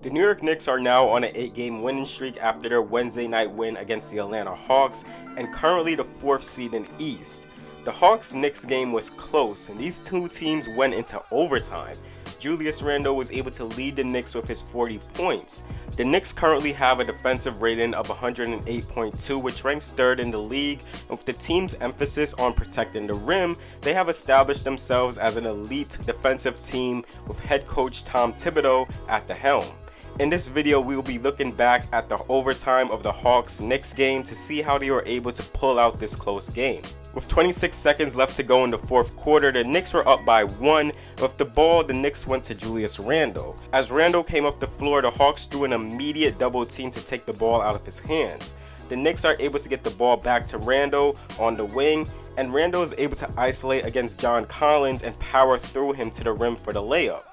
The New York Knicks are now on an 8-game winning streak after their Wednesday night win against the Atlanta Hawks and currently the 4th seed in the East. The Hawks-Knicks game was close and these two teams went into overtime. Julius Randle was able to lead the Knicks with his 40 points. The Knicks currently have a defensive rating of 108.2, which ranks 3rd in the league. With the team's emphasis on protecting the rim, they have established themselves as an elite defensive team with head coach Tom Thibodeau at the helm. In this video, we will be looking back at the overtime of the Hawks-Knicks game to see how they were able to pull out this close game. With 26 seconds left to go in the 4th quarter, the Knicks were up by 1. With the ball, the Knicks went to Julius Randle. As Randle came up the floor, the Hawks threw an immediate double team to take the ball out of his hands. The Knicks are able to get the ball back to Randle on the wing, and Randle is able to isolate against John Collins and power through him to the rim for the layup.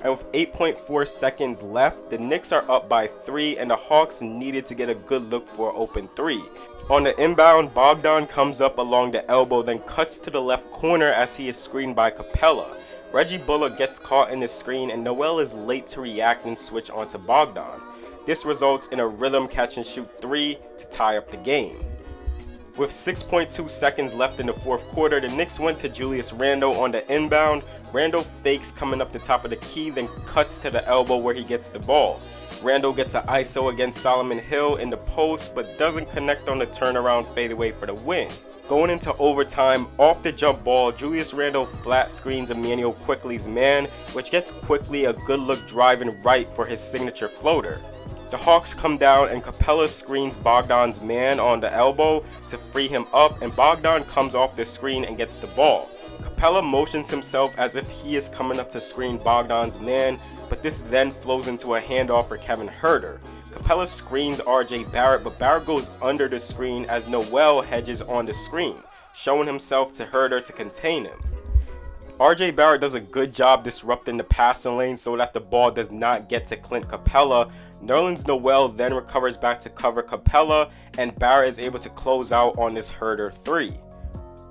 And with 8.4 seconds left, the Knicks are up by 3 and the Hawks needed to get a good look for an open 3. On the inbound, Bogdan comes up along the elbow, then cuts to the left corner as he is screened by Capella. Reggie Bullock gets caught in the screen and Noel is late to react and switch onto Bogdan. This results in a rhythm catch and shoot 3 to tie up the game. With 6.2 seconds left in the 4th quarter, the Knicks went to Julius Randle on the inbound. Randle fakes coming up the top of the key, then cuts to the elbow where he gets the ball. Randle gets an ISO against Solomon Hill in the post, but doesn't connect on the turnaround fadeaway for the win. Going into overtime, off the jump ball, Julius Randle flat screens Immanuel Quickley's man, which gets Quickley a good look driving right for his signature floater. The Hawks come down and Capella screens Bogdan's man on the elbow to free him up, and Bogdan comes off the screen and gets the ball. Capella motions himself as if he is coming up to screen Bogdan's man, but this then flows into a handoff for Kevin Huerter. Capella screens RJ Barrett, but Barrett goes under the screen as Noel hedges on the screen, showing himself to Huerter to contain him. RJ Barrett does a good job disrupting the passing lane so that the ball does not get to Clint Capella. Nerlens Noel then recovers back to cover Capella, and Barrett is able to close out on this Huerter 3.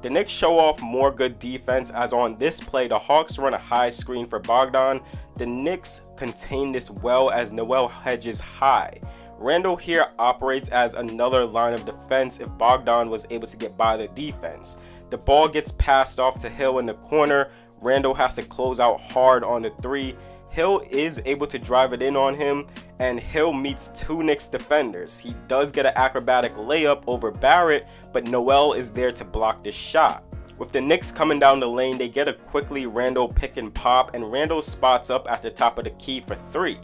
The Knicks show off more good defense as on this play the Hawks run a high screen for Bogdan. The Knicks contain this well as Noel hedges high. Randle here operates as another line of defense if Bogdan was able to get by the defense. The ball gets passed off to Hill in the corner. Randle has to close out hard on the 3. Hill is able to drive it in on him, and Hill meets 2 Knicks defenders. He does get an acrobatic layup over Barrett, but Noel is there to block the shot. With the Knicks coming down the lane, they get a quickly Randle pick and pop, and Randle spots up at the top of the key for 3.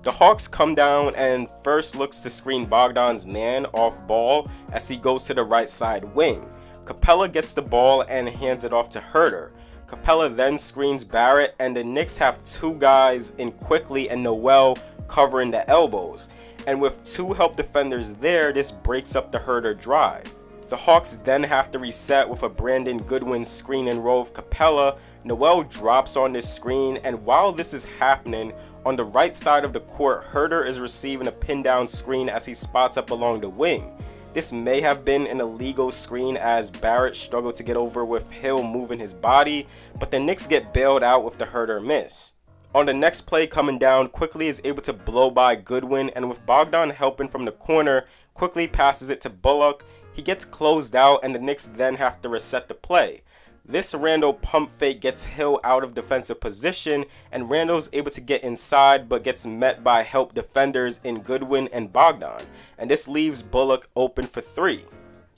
The Hawks come down and first looks to screen Bogdan's man off ball as he goes to the right side wing. Capella gets the ball and hands it off to Huerter. Capella then screens Barrett, and the Knicks have 2 guys in Quickley and Noel covering the elbows. And with 2 help defenders there, this breaks up the Huerter drive. The Hawks then have to reset with a Brandon Goodwin screen and roll of Capella. Noel drops on this screen, and while this is happening, on the right side of the court, Huerter is receiving a pin down screen as he spots up along the wing. This may have been an illegal screen as Barrett struggled to get over with Hill moving his body, but the Knicks get bailed out with the Huerter miss. On the next play coming down, Quickley is able to blow by Goodwin, and with Bogdan helping from the corner, Quickley passes it to Bullock. He gets closed out and the Knicks then have to reset the play. This Randle pump fake gets Hill out of defensive position, and Randle's able to get inside but gets met by help defenders in Goodwin and Bogdan, and this leaves Bullock open for 3.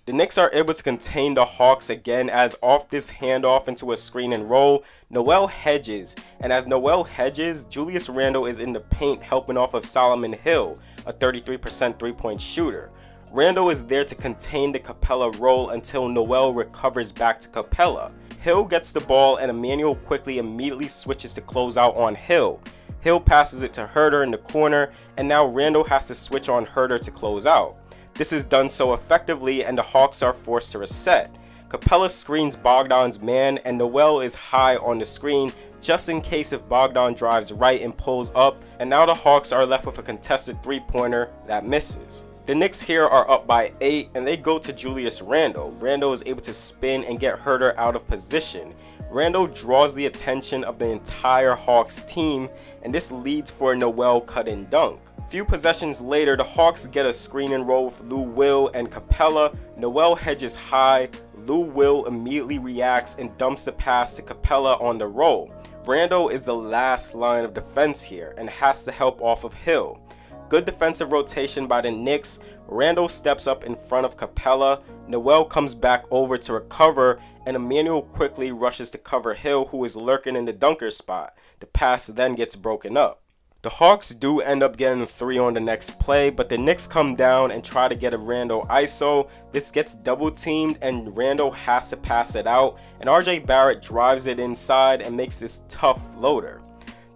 The Knicks are able to contain the Hawks again as off this handoff into a screen and roll, Noel hedges, and as Noel hedges, Julius Randle is in the paint helping off of Solomon Hill, a 33% 3-point shooter. Randle is there to contain the Capella roll until Noel recovers back to Capella. Hill gets the ball and Immanuel Quickley immediately switches to close out on Hill. Hill passes it to Huerter in the corner, and now Randle has to switch on Huerter to close out. This is done so effectively and the Hawks are forced to reset. Capella screens Bogdan's man and Noel is high on the screen just in case if Bogdan drives right and pulls up, and now the Hawks are left with a contested 3-pointer that misses. The Knicks here are up by 8 and they go to Julius Randle. Randle is able to spin and get Huerter out of position. Randle draws the attention of the entire Hawks team, and this leads for a Noel cut-and dunk. Few possessions later, the Hawks get a screen and roll with Lou Will and Capella. Noel hedges high, Lou Will immediately reacts and dumps the pass to Capella on the roll. Randle is the last line of defense here and has to help off of Hill. Good defensive rotation by the Knicks. Randle steps up in front of Capella. Noel comes back over to recover, and Emmanuel quickly rushes to cover Hill, who is lurking in the dunker spot. The pass then gets broken up. The Hawks do end up getting a 3 on the next play, but the Knicks come down and try to get a Randle ISO. This gets double teamed and Randle has to pass it out, and RJ Barrett drives it inside and makes this tough floater.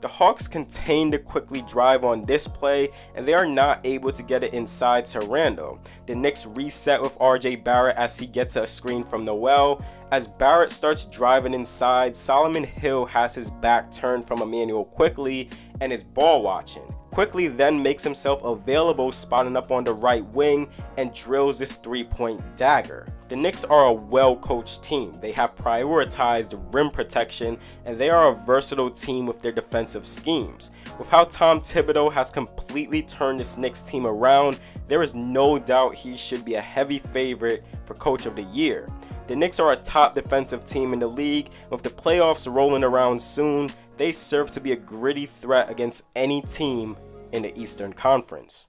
The Hawks contain to quickly drive on this play, and they are not able to get it inside to Randle. The Knicks reset with RJ Barrett as he gets a screen from Noel. As Barrett starts driving inside, Solomon Hill has his back turned from Emmanuel quickly and is ball watching. Quickly then makes himself available, spotting up on the right wing and drills this 3-point dagger. The Knicks are a well-coached team. They have prioritized rim protection, and they are a versatile team with their defensive schemes. With how Tom Thibodeau has completely turned this Knicks team around, there is no doubt he should be a heavy favorite for Coach of the Year. The Knicks are a top defensive team in the league. With the playoffs rolling around soon, they serve to be a gritty threat against any team in the Eastern Conference.